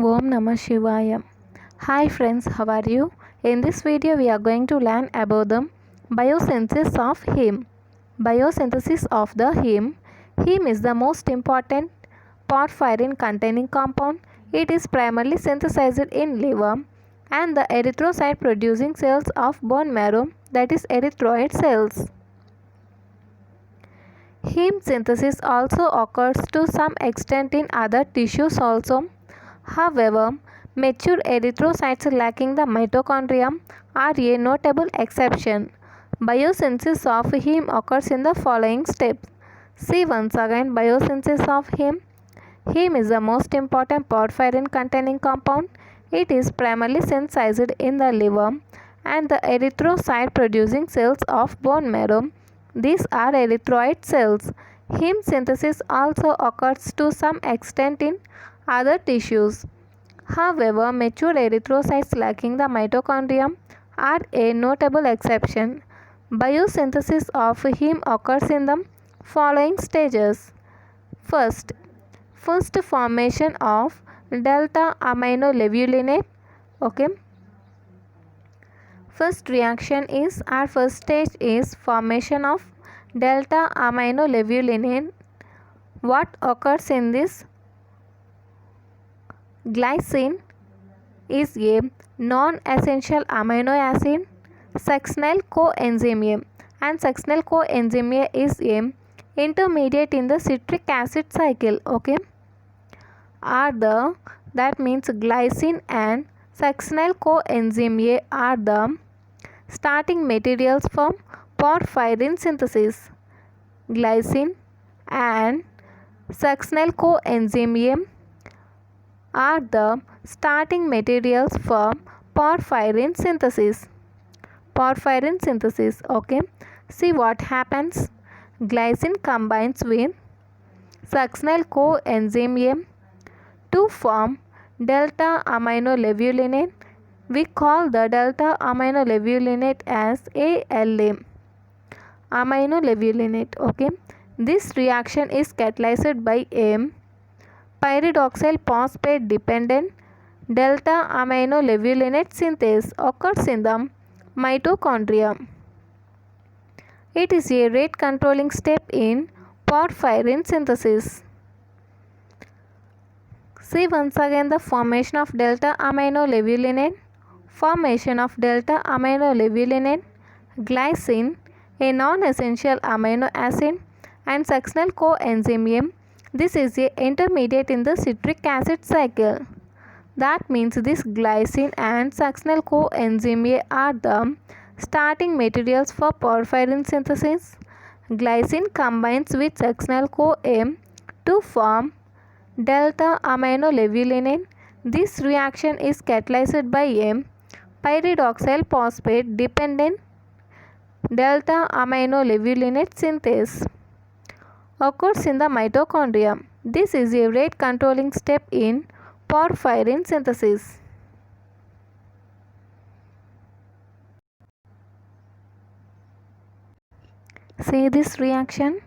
Om Namah Shivaya. Hi friends, how are you? In this video we are going to learn about the biosynthesis of heme. Biosynthesis of the heme. Heme is the most important porphyrin containing compound. It is primarily synthesized in liver and the erythrocyte producing cells of bone marrow, that is erythroid cells. Heme synthesis also occurs to some extent in other tissues also. However, mature erythrocytes lacking the mitochondria are a notable exception. Biosynthesis of heme occurs in the following steps. See once again biosynthesis of heme. Heme is the most important porphyrin containing compound. It is primarily synthesized in the liver and the erythrocyte producing cells of bone marrow. These are erythroid cells. Heme synthesis also occurs to some extent in other tissues. However, mature erythrocytes lacking the mitochondria are a notable exception. Biosynthesis of heme occurs in the following stages. First formation of delta aminolevulinate. First stage is formation of delta aminolevulinate. What occurs in this? Glycine is a non-essential amino acid. Succinyl coenzyme A, and succinyl coenzyme A is a intermediate in the citric acid cycle. That means glycine and succinyl coenzyme A are the starting materials for porphyrin synthesis. Glycine and succinyl coenzyme A are the starting materials for porphyrin synthesis. See what happens. Glycine combines with succinyl coenzyme A to form delta aminolevulinate. We call the delta aminolevulinate as ALA. Aminolevulinate. This reaction is catalyzed by a pyridoxal phosphate dependent delta aminolevulinate synthase occurs in the mitochondria. It is a rate controlling step in porphyrin synthesis. See once again the formation of delta aminolevulinate. Glycine, a non-essential amino acid, and succinyl coenzyme A. This is a intermediate in the citric acid cycle. That means this glycine and succinyl coenzyme A are the starting materials for porphyrin synthesis. Glycine combines with succinyl CoA to form delta aminolevulinate. This reaction is catalyzed by a pyridoxal phosphate dependent delta aminolevulinate synthase occurs in the mitochondria. This is a rate controlling step in porphyrin synthesis. See this reaction.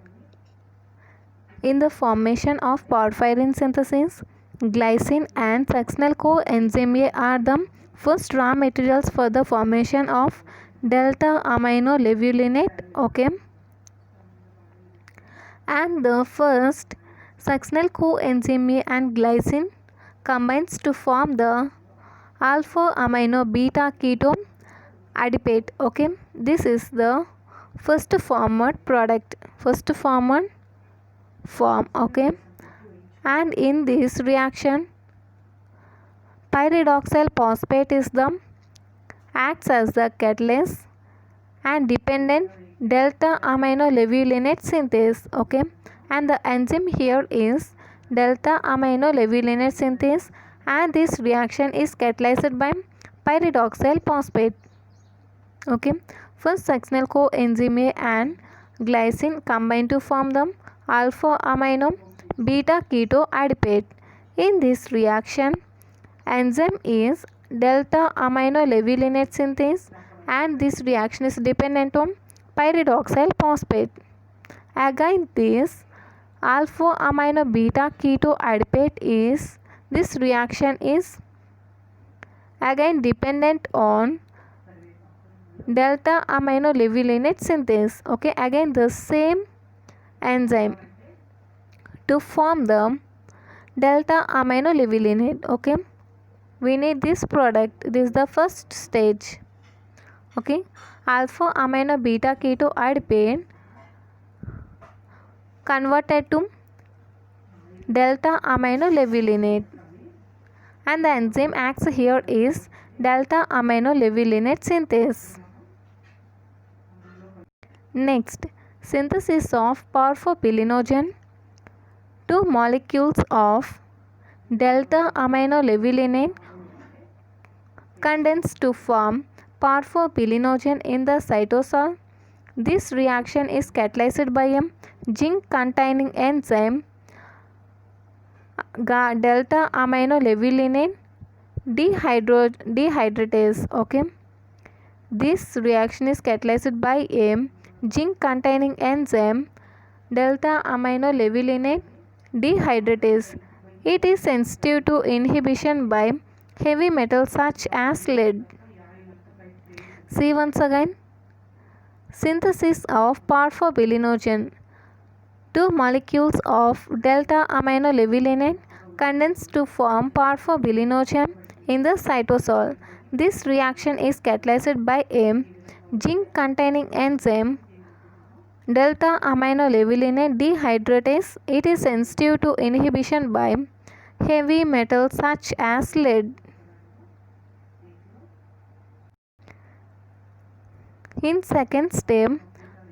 In the formation of porphyrin synthesis, glycine and succinyl coenzyme A are the first raw materials for the formation of delta aminolevulinate. And the first succinyl coenzyme A and glycine combines to form the alpha amino beta keto adipate. This is the first formed form. And in this reaction pyridoxal phosphate acts as the catalyst and dependent delta aminolevulinate synthase. And the enzyme here is delta aminolevulinate synthase, and this reaction is catalyzed by pyridoxal phosphate. First succinyl coenzyme A and glycine combine to form the alpha amino beta keto adipate. In this reaction, enzyme is delta aminolevulinate synthase, and this reaction is dependent on pyridoxal phosphate. Again, this alpha amino beta keto adipate is This reaction is again dependent on delta amino levulinate synthase. Okay, again the same enzyme to form the delta amino levulinate. Okay, we need this product. This is the first stage. Okay, alpha amino beta keto adipane converted to delta amino levulinate, and the enzyme acts here is delta amino levulinate synthase. Next, synthesis of porphobilinogen. Two molecules of delta amino levulinate condense to form porphobilinogen in the cytosol. This reaction is catalyzed by a zinc containing enzyme delta amino levulinate dehydratase. Okay, this reaction is catalyzed by a zinc containing enzyme delta amino levulinate dehydratase. It is sensitive to inhibition by heavy metals such as lead. See once again, synthesis of porphobilinogen. Two molecules of delta amino levulinate condense to form porphobilinogen in the cytosol. This reaction is catalyzed by a zinc containing enzyme delta amino levulinate dehydratase. It is sensitive to inhibition by heavy metals such as lead. In second step,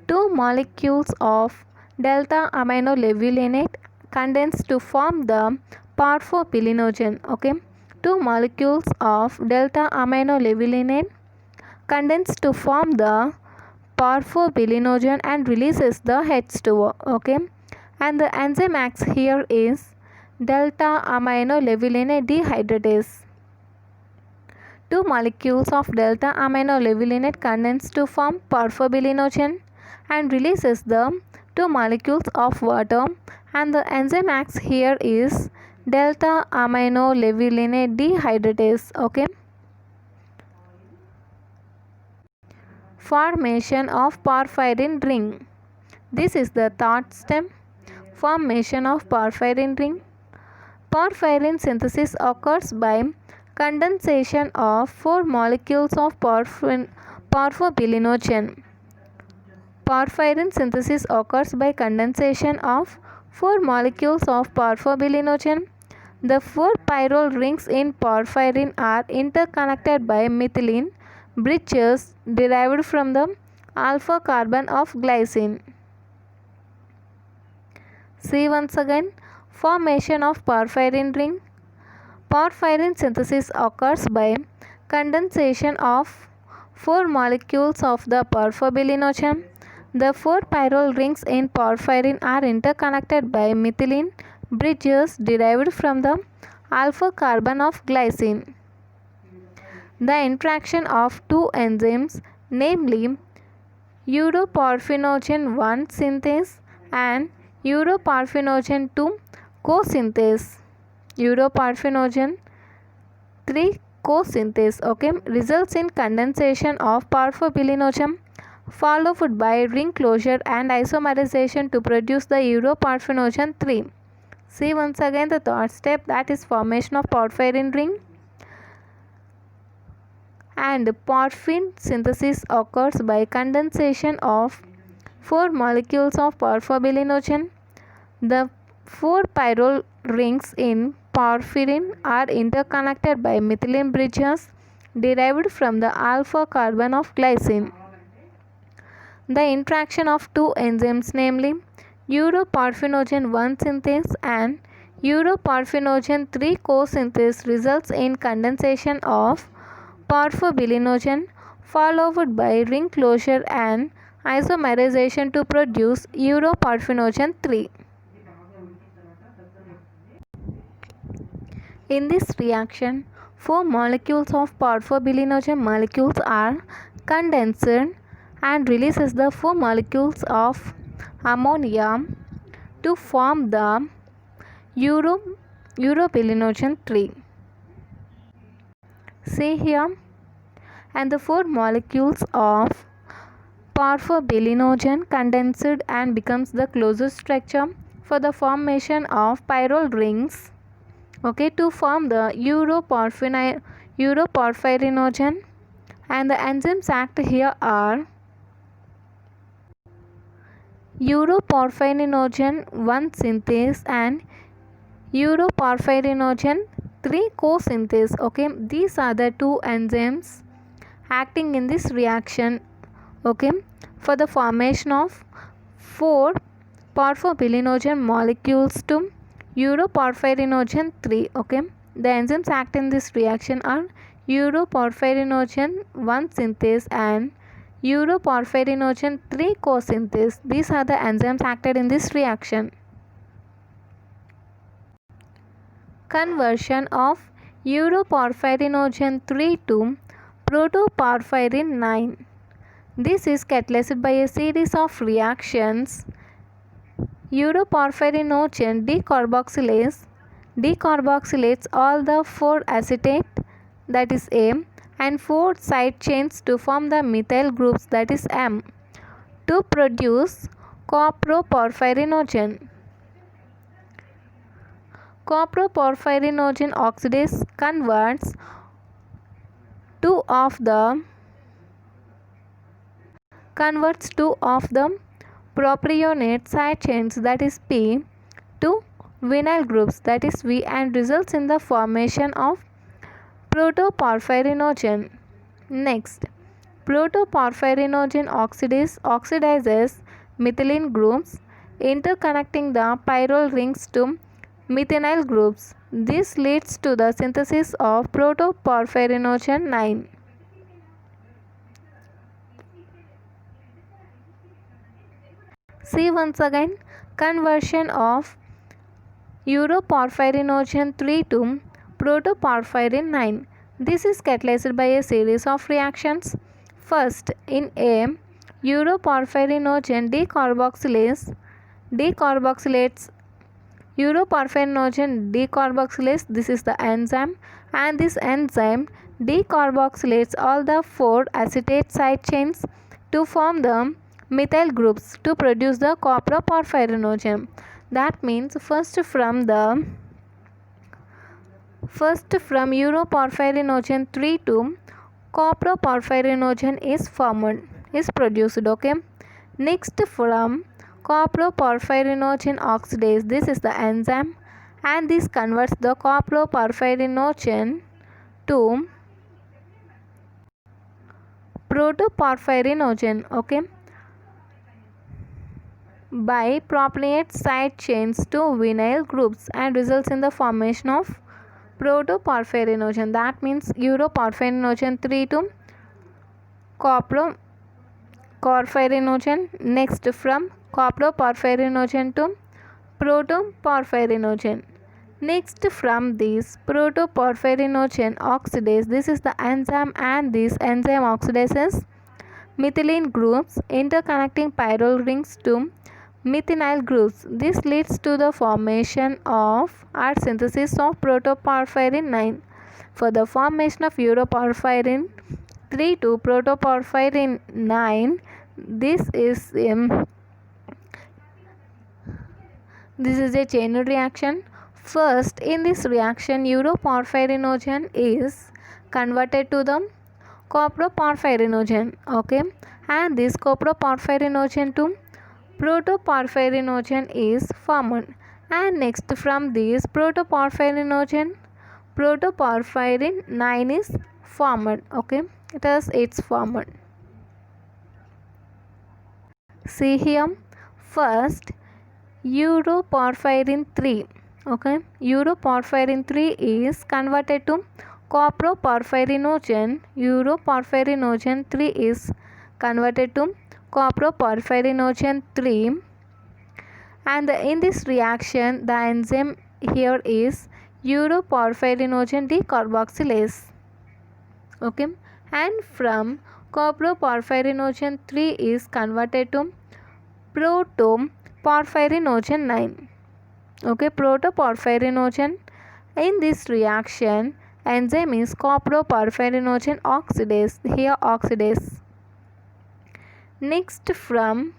two molecules of delta amino levulinate condense to form the porphobilinogen. Okay, two molecules of delta amino levulinate condense to form the porphobilinogen and releases the H2O. Okay, and the enzyme acts here is delta amino levulinate dehydratase. Two molecules of delta amino levulinate condense to form porphobilinogen and releases the two molecules of water, and the enzyme acts here is delta amino levulinate dehydratase. Okay, formation of porphyrin ring. This is the third step, formation of porphyrin ring. Porphyrin synthesis occurs by condensation of four molecules of porphobilinogen. Porphyrin synthesis occurs by condensation of four molecules of porphobilinogen. The four pyrrole rings in porphyrin are interconnected by methylene bridges derived from the alpha carbon of glycine. See once again, formation of porphyrin ring. Porphyrin synthesis occurs by condensation of four molecules of the porphobilinogen. The four pyrrole rings in porphyrin are interconnected by methylene bridges derived from the alpha carbon of glycine. The interaction of two enzymes, namely uroporphinogen 1 synthase and uroporphinogen 2 co-synthase, uroporphinogen 3 co-synthase, okay, results in condensation of porphobilinogen followed by ring closure and isomerization to produce the uroporphinogen 3. See once again the third step, that is formation of porphyrin ring. And porphyrin synthesis occurs by condensation of four molecules of porphobilinogen. The four pyrrole rings in porphyrin are interconnected by methylene bridges derived from the alpha carbon of glycine. The interaction of two enzymes, namely uroporphinogen 1 synthase and uroporphinogen 3 co-synthase, results in condensation of porphobilinogen followed by ring closure and isomerization to produce uroporphinogen 3. In this reaction, four molecules of porphobilinogen molecules are condensed and releases the four molecules of ammonia to form the urobilinogen 3. See here, and the 4 molecules of porphobilinogen condensed and becomes the closest structure for the formation of pyrrole rings, okay, to form the uroporphyrinogen. And the enzymes act here are uroporphyrinogen 1 synthase and uroporphyrinogen 3 co-synthase. Okay, these are the two enzymes acting in this reaction, okay, for the formation of 4 porphobilinogen molecules to uroporphyrinogen 3. Okay, the enzymes act in this reaction are uroporphyrinogen 1 synthase and uroporphyrinogen 3 co-synthase. These are the enzymes acted in this reaction. Conversion of uroporphyrinogen 3 to protoporphyrin 9. This is catalyzed by a series of reactions. Uroporphyrinogen decarboxylates all the 4 acetate, that is A, and 4 side chains to form the methyl groups, that is M, to produce coproporphyrinogen. Coproporphyrinogen oxidase converts two of the propionate side chains, that is P, to vinyl groups, that is V, and results in the formation of protoporphyrinogen. Next, protoporphyrinogen oxidizes methylene groups, interconnecting the pyrrole rings to methynyl groups. This leads to the synthesis of protoporphyrinogen 9. See once again, conversion of uroporphyrinogen 3 to protoporphyrin 9. This is catalyzed by a series of reactions. First, in A, uroporphyrinogen decarboxylates uroporphyrinogen decarboxylase. This is the enzyme, and this enzyme decarboxylates all the 4 acetate side chains to form the methyl groups to produce the coproporphyrinogen. That means first from uroporphyrinogen 3 to coproporphyrinogen is produced. Okay, next from coproporphyrinogen oxidase, this is the enzyme, and this converts the coproporphyrinogen to protoporphyrinogen, okay, by propionate side chains to vinyl groups and results in the formation of protoporphyrinogen. That means uroporphyrinogen 3 to coproporphyrinogen. Next, from coproporphyrinogen to protoporphyrinogen. Next, from this protoporphyrinogen oxidase, this is the enzyme, and this enzyme oxidizes methylene groups, interconnecting pyrrole rings to methynyl groups. This leads to the formation of or synthesis of protoporphyrin 9. For the formation of uroporphyrin 3 to protoporphyrin 9, this is a chain reaction. First, in this reaction, uroporphyrinogen is converted to the coproporphyrinogen, okay, and this coproporphyrinogen to protoporphyrinogen is formed, and next from this protoporphyrinogen protoporphyrin 9 is formed. Okay, thus it's formed. See here, first uroporphyrin 3, okay, uroporphyrin 3 is converted to coproporphyrinogen. Uroporphyrinogen 3 is converted to coproporphyrinogen 3, and in this reaction the enzyme here is uroporphyrinogen decarboxylase, okay, and from coproporphyrinogen 3 is converted to protoporphyrinogen 9, okay, protoporphyrinogen In this reaction, enzyme is coproporphyrinogen oxidase, here oxidase. Next, from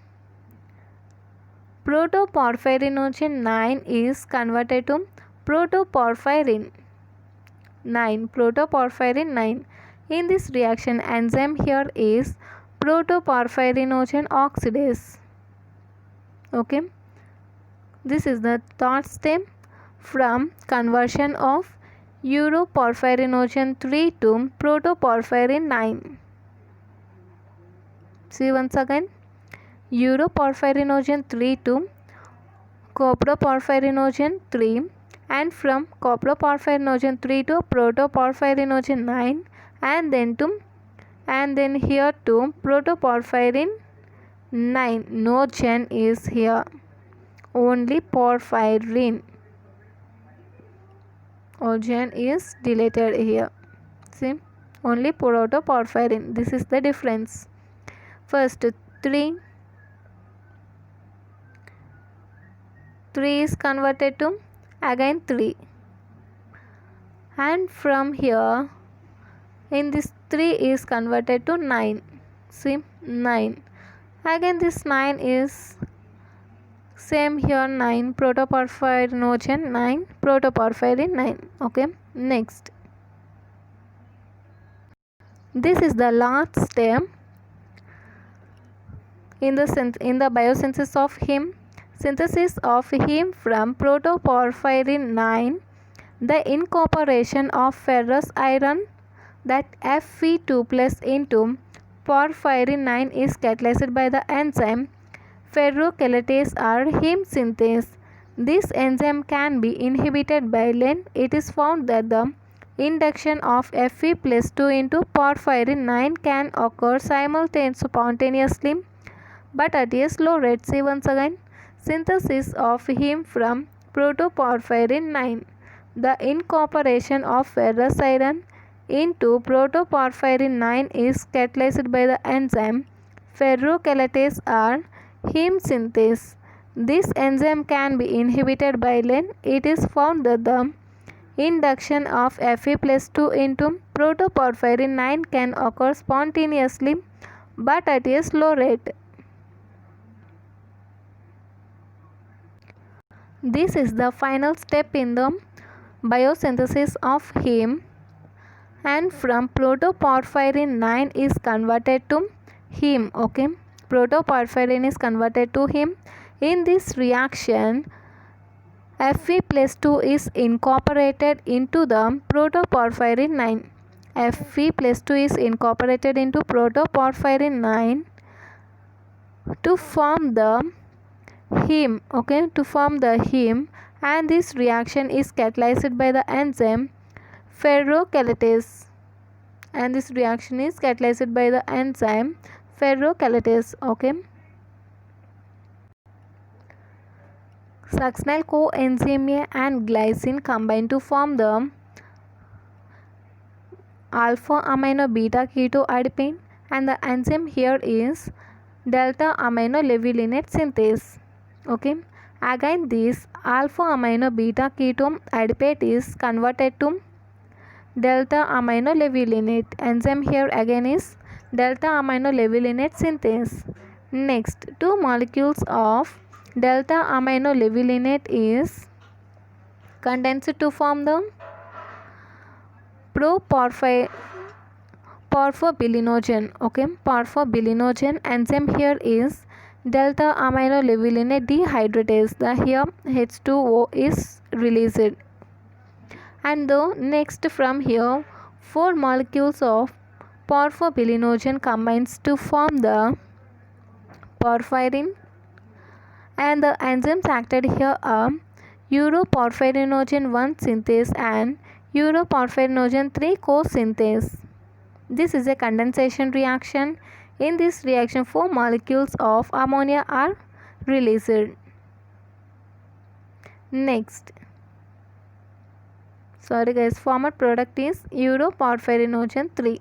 protoporphyrinogen 9 is converted to protoporphyrin 9. In this reaction, enzyme here is protoporphyrinogen oxidase. Okay, this is the third step from conversion of uroporphyrinogen 3 to protoporphyrin 9. See once again, uroporphyrinogen 3 to coproporphyrinogen 3, and from coproporphyrinogen 3 to protoporphyrinogen 9, and then here to protoporphyrin 9. No gen is here, only porphyrin, or gen is deleted here. See, only protoporphyrin. This is the difference. First 3 is converted to again 3, and from here in this 3 is converted to 9. See, 9. Again this 9 is same here, 9, protoporphyrinogen 9, protoporphyrin 9. Okay, next, this is the last step in the biosynthesis of heme. Synthesis of heme from protoporphyrin 9, the incorporation of ferrous iron, that Fe2 plus into porphyrin 9 is catalyzed by the enzyme ferrochelatase or heme synthase. This enzyme can be inhibited by Len. It is found that the induction of Fe plus 2 into porphyrin 9 can occur spontaneously, but at a slow rate. See once again, synthesis of heme from protoporphyrin 9. The incorporation of ferrous iron into protoporphyrin 9 is catalyzed by the enzyme ferrochelatase or heme synthase. This enzyme can be inhibited by Len. It is found that the induction of Fe plus 2 into protoporphyrin 9 can occur spontaneously, but at a slow rate. This is the final step in the biosynthesis of heme, and from protoporphyrin 9 is converted to heme. Okay, protoporphyrin is converted to heme. In this reaction, Fe plus 2 is incorporated into the protoporphyrin 9. Fe plus 2 is incorporated into protoporphyrin 9 to form the heme. Okay, to form the heme, and this reaction is catalyzed by the enzyme ferrochelatase, and this reaction is catalyzed by the enzyme ferrochelatase. Okay, succinyl coenzyme A and glycine combine to form the alpha amino beta ketoadipine, and the enzyme here is delta amino levulinate synthase. Okay, again this alpha amino beta keto adipate is converted to delta amino levulinate. Enzyme here again is delta amino levulinate synthase. Next, two molecules of delta amino levulinate is condensed to form the porphobilinogen. Okay, porphobilinogen. Enzyme here is delta amino levulinate dehydratase. The here H2O is released, and the next from here 4 molecules of porphobilinogen combines to form the porphyrin, and the enzymes acted here are uroporphyrinogen 1 synthase and uroporphyrinogen 3 co-synthase. This is a condensation reaction. In this reaction, 4 molecules of ammonia are released. Next, sorry guys, formed product is uroporphyrinogen 3.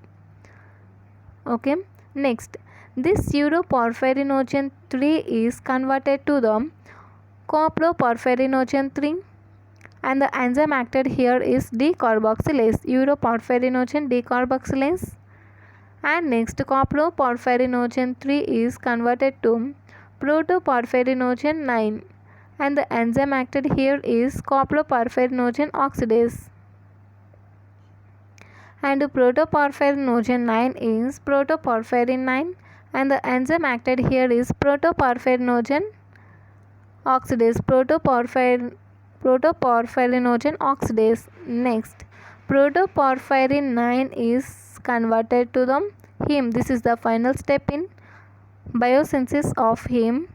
Okay, next, this uroporphyrinogen 3 is converted to the coproporphyrinogen 3, and the enzyme acted here is decarboxylase, uroporphyrinogen decarboxylase. And next, coploporphyrinogen 3 is converted to protoporphyrinogen 9, and the enzyme acted here is coploporphyrinogen oxidase. And protoporphyrinogen 9 is protoporphyrin 9, and the enzyme acted here is protoporphyrinogen oxidase, protoporphyrinogen oxidase. Next, protoporphyrin 9 is converted to the heme. This is the final step in biosynthesis of heme.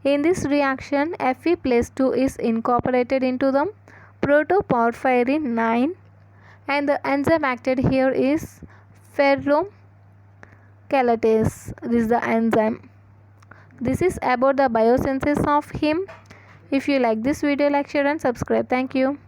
In this reaction, Fe plus 2 is incorporated into the protoporphyrin 9, and the enzyme acted here is ferrochelatase. This is the enzyme. This is about the biosynthesis of heme. If you like this video, like, share and subscribe. Thank you.